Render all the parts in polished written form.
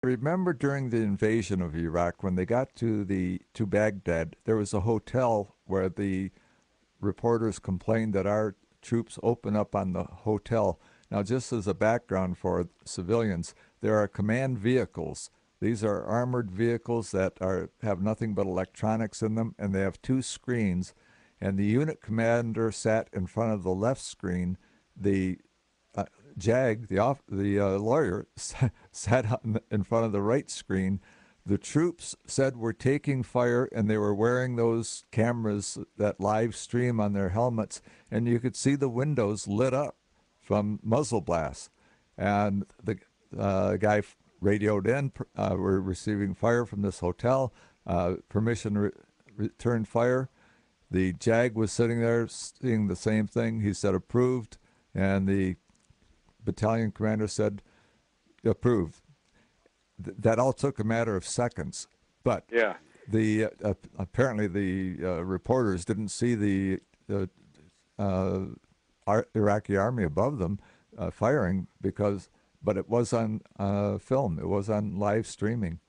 Remember during the invasion of Iraq, when they got to Baghdad, there was a hotel where the reporters complained that our troops open up on the hotel. Now, just as a background for civilians, there are command vehicles. These are armored vehicles that have nothing but electronics in them, and they have two screens. And the unit commander sat in front of the left screen. The JAG, the lawyer, sat in front of the right screen. The troops said we're taking fire, and they were wearing those cameras that live stream on their helmets, and you could see the windows lit up from muzzle blasts. And the guy radioed in, we're receiving fire from this hotel, permission to return fire. The JAG was sitting there seeing the same thing. He said approved, and the battalion commander said approved. That all took a matter of seconds, but yeah, the apparently the reporters didn't see the Iraqi army above them firing but it was on film. It was on live streaming.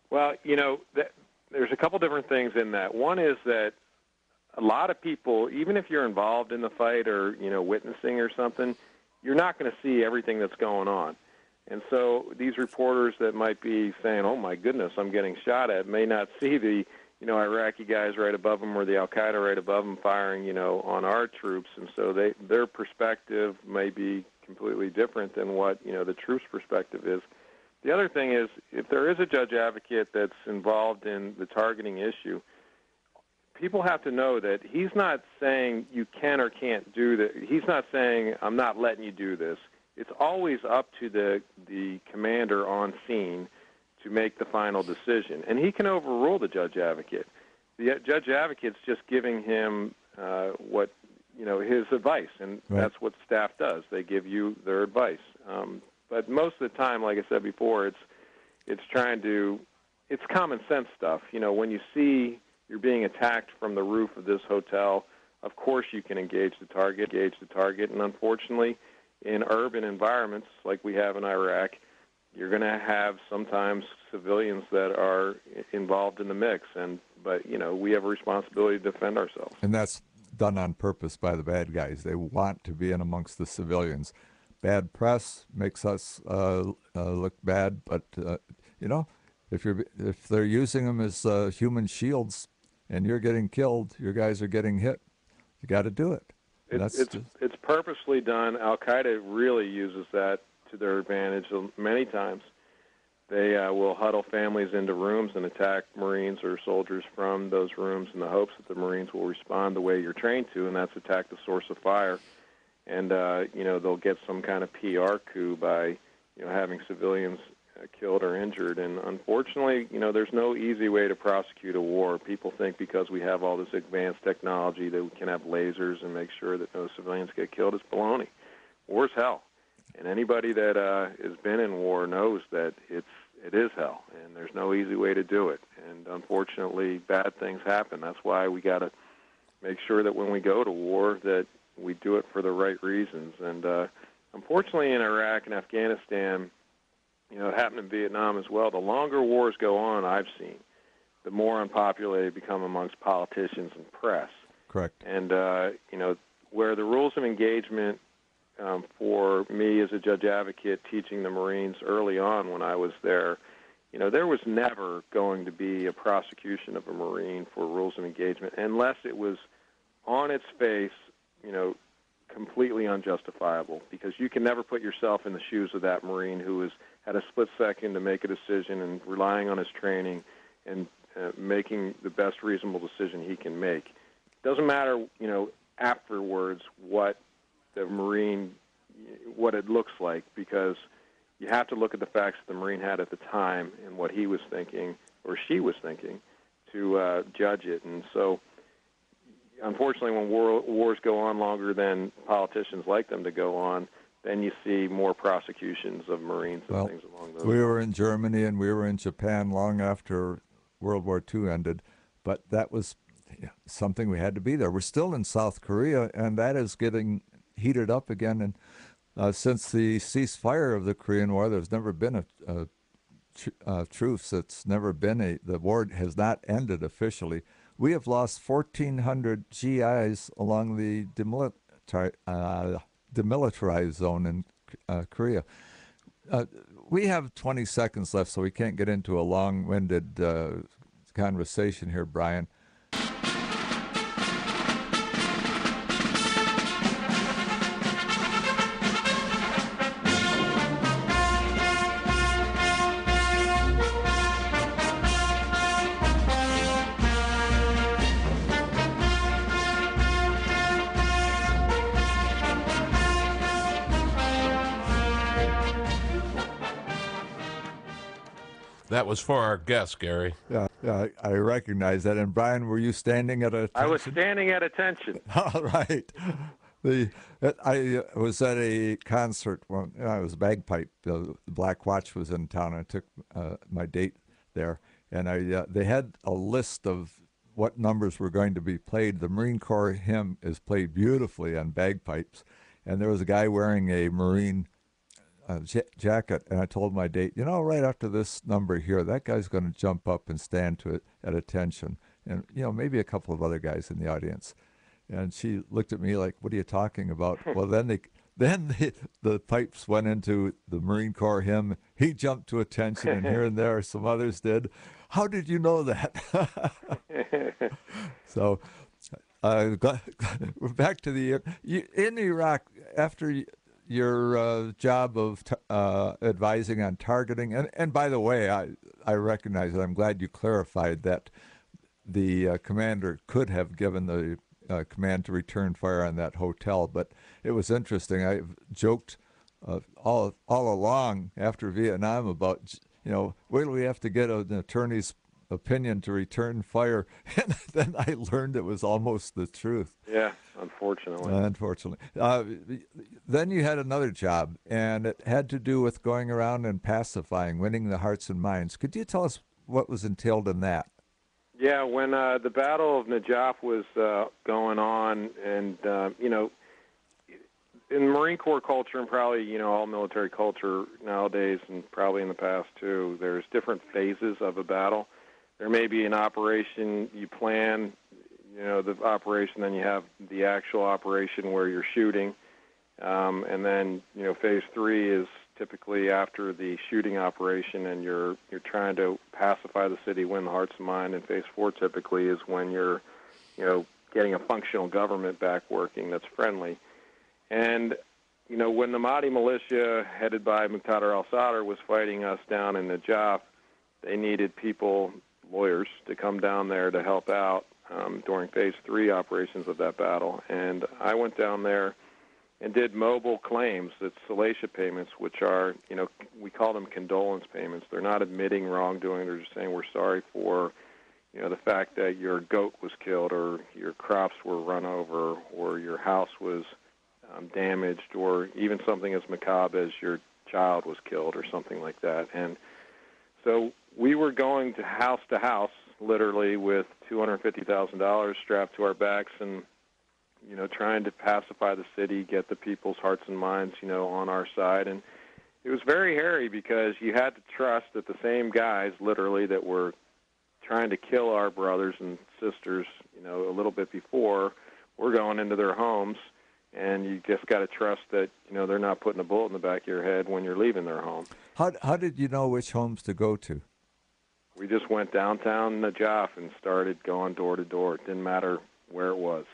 Well, there's a couple different things in that. One is that a lot of people, even if you're involved in the fight or witnessing or something, you're not going to see everything that's going on. And so these reporters that might be saying, oh, my goodness, I'm getting shot at, may not see the, Iraqi guys right above them or the Al-Qaeda right above them firing, on our troops. And so their perspective may be completely different than what, the troops' perspective is. The other thing is, if there is a judge advocate that's involved in the targeting issue, people have to know that he's not saying you can or can't do that. He's not saying, I'm not letting you do this. It's always up to the commander on scene to make the final decision. And he can overrule the judge advocate. The judge advocate's just giving him his advice, and right. That's what staff does. They give you their advice. But most of the time, like I said before, it's common sense stuff. When you see you're being attacked from the roof of this hotel, of course you can engage the target, and unfortunately, in urban environments like we have in Iraq, you're going to have sometimes civilians that are involved in the mix, but we have a responsibility to defend ourselves. And that's done on purpose by the bad guys. They want to be in amongst the civilians. Bad press makes us look bad, but if they're using them as human shields, and you're getting killed, your guys are getting hit. You got to do it. It's purposely done. Al-Qaeda really uses that to their advantage many times. They will huddle families into rooms and attack Marines or soldiers from those rooms in the hopes that the Marines will respond the way you're trained to, and that's attack the source of fire. And, they'll get some kind of PR coup by, having civilians killed or injured. And unfortunately, there's no easy way to prosecute a war. People think because we have all this advanced technology that we can have lasers and make sure that no civilians get killed. It's baloney. War's hell. And anybody that has been in war knows that it is hell, and there's no easy way to do it. And unfortunately, bad things happen. That's why we got to make sure that when we go to war that we do it for the right reasons. And unfortunately, in Iraq and Afghanistan, it happened in Vietnam as well. The longer wars go on, I've seen, the more unpopular they become amongst politicians and press. Correct. And, where the rules of engagement for me as a judge advocate teaching the Marines early on when I was there, there was never going to be a prosecution of a Marine for rules of engagement unless it was on its face, completely unjustifiable, because you can never put yourself in the shoes of that Marine who has had a split second to make a decision and relying on his training and making the best reasonable decision he can make. It doesn't matter, afterwards what the Marine, what it looks like, because you have to look at the facts that the Marine had at the time and what he was thinking or she was thinking to judge it. And so, unfortunately, when wars go on longer than politicians like them to go on, then you see more prosecutions of Marines and things along those lines. We were in Germany and we were in Japan long after World War II ended, but that was something we had to be there. We're still in South Korea, and that is getting heated up again. And since the ceasefire of the Korean War, there's never been a truce. It's never been the war has not ended officially. We have lost 1,400 GIs along the demilitarized zone in Korea. We have 20 seconds left, so we can't get into a long-winded conversation here, Brian. That was for our guest, Gary. Yeah, I recognize that. And Brian, were you standing at attention? I was standing at attention. All right. I was at a concert when I was bagpipe. The Black Watch was in town. I took my date there, and they had a list of what numbers were going to be played. The Marine Corps hymn is played beautifully on bagpipes, and there was a guy wearing a Marine jacket, and I told my date, right after this number here, that guy's going to jump up and stand to it at attention, and maybe a couple of other guys in the audience. And she looked at me like, "What are you talking about?" Well, then the pipes went into the Marine Corps hymn. He jumped to attention, and here and there some others did. How did you know that? So we're back to in Iraq after your job of advising on targeting. And by the way, I recognize it. I'm glad you clarified that the commander could have given the command to return fire on that hotel. But it was interesting. I've joked all along after Vietnam about, wait till we have to get an attorney's opinion to return fire. And then I learned it was almost the truth. Yeah, unfortunately. Then you had another job, and it had to do with going around and pacifying, winning the hearts and minds. Could you tell us what was entailed in that? Yeah, when the Battle of Najaf was going on, and, in Marine Corps culture and probably, all military culture nowadays and probably in the past too, there's different phases of a battle. There may be an operation you plan, the operation, then you have the actual operation where you're shooting. And then, phase 3 is typically after the shooting operation, and you're trying to pacify the city, win the hearts and minds. And phase 4 typically is when you're, getting a functional government back working that's friendly. And, when the Mahdi militia, headed by Muqtada al-Sadr, was fighting us down in Najaf, they needed people, lawyers, to come down there to help out during phase 3 operations of that battle. And I went down there and did mobile claims, that's salacia payments, which are, we call them condolence payments. They're not admitting wrongdoing. They're just saying we're sorry for, the fact that your goat was killed, or your crops were run over, or your house was damaged, or even something as macabre as your child was killed or something like that. And so we were going to house, literally, with $250,000 strapped to our backs, and trying to pacify the city, get the people's hearts and minds, on our side. And it was very hairy because you had to trust that the same guys, literally, that were trying to kill our brothers and sisters, a little bit before, were going into their homes, and you just got to trust that, they're not putting a bullet in the back of your head when you're leaving their home. How did you know which homes to go to? We just went downtown Najaf and started going door to door. It didn't matter where it was.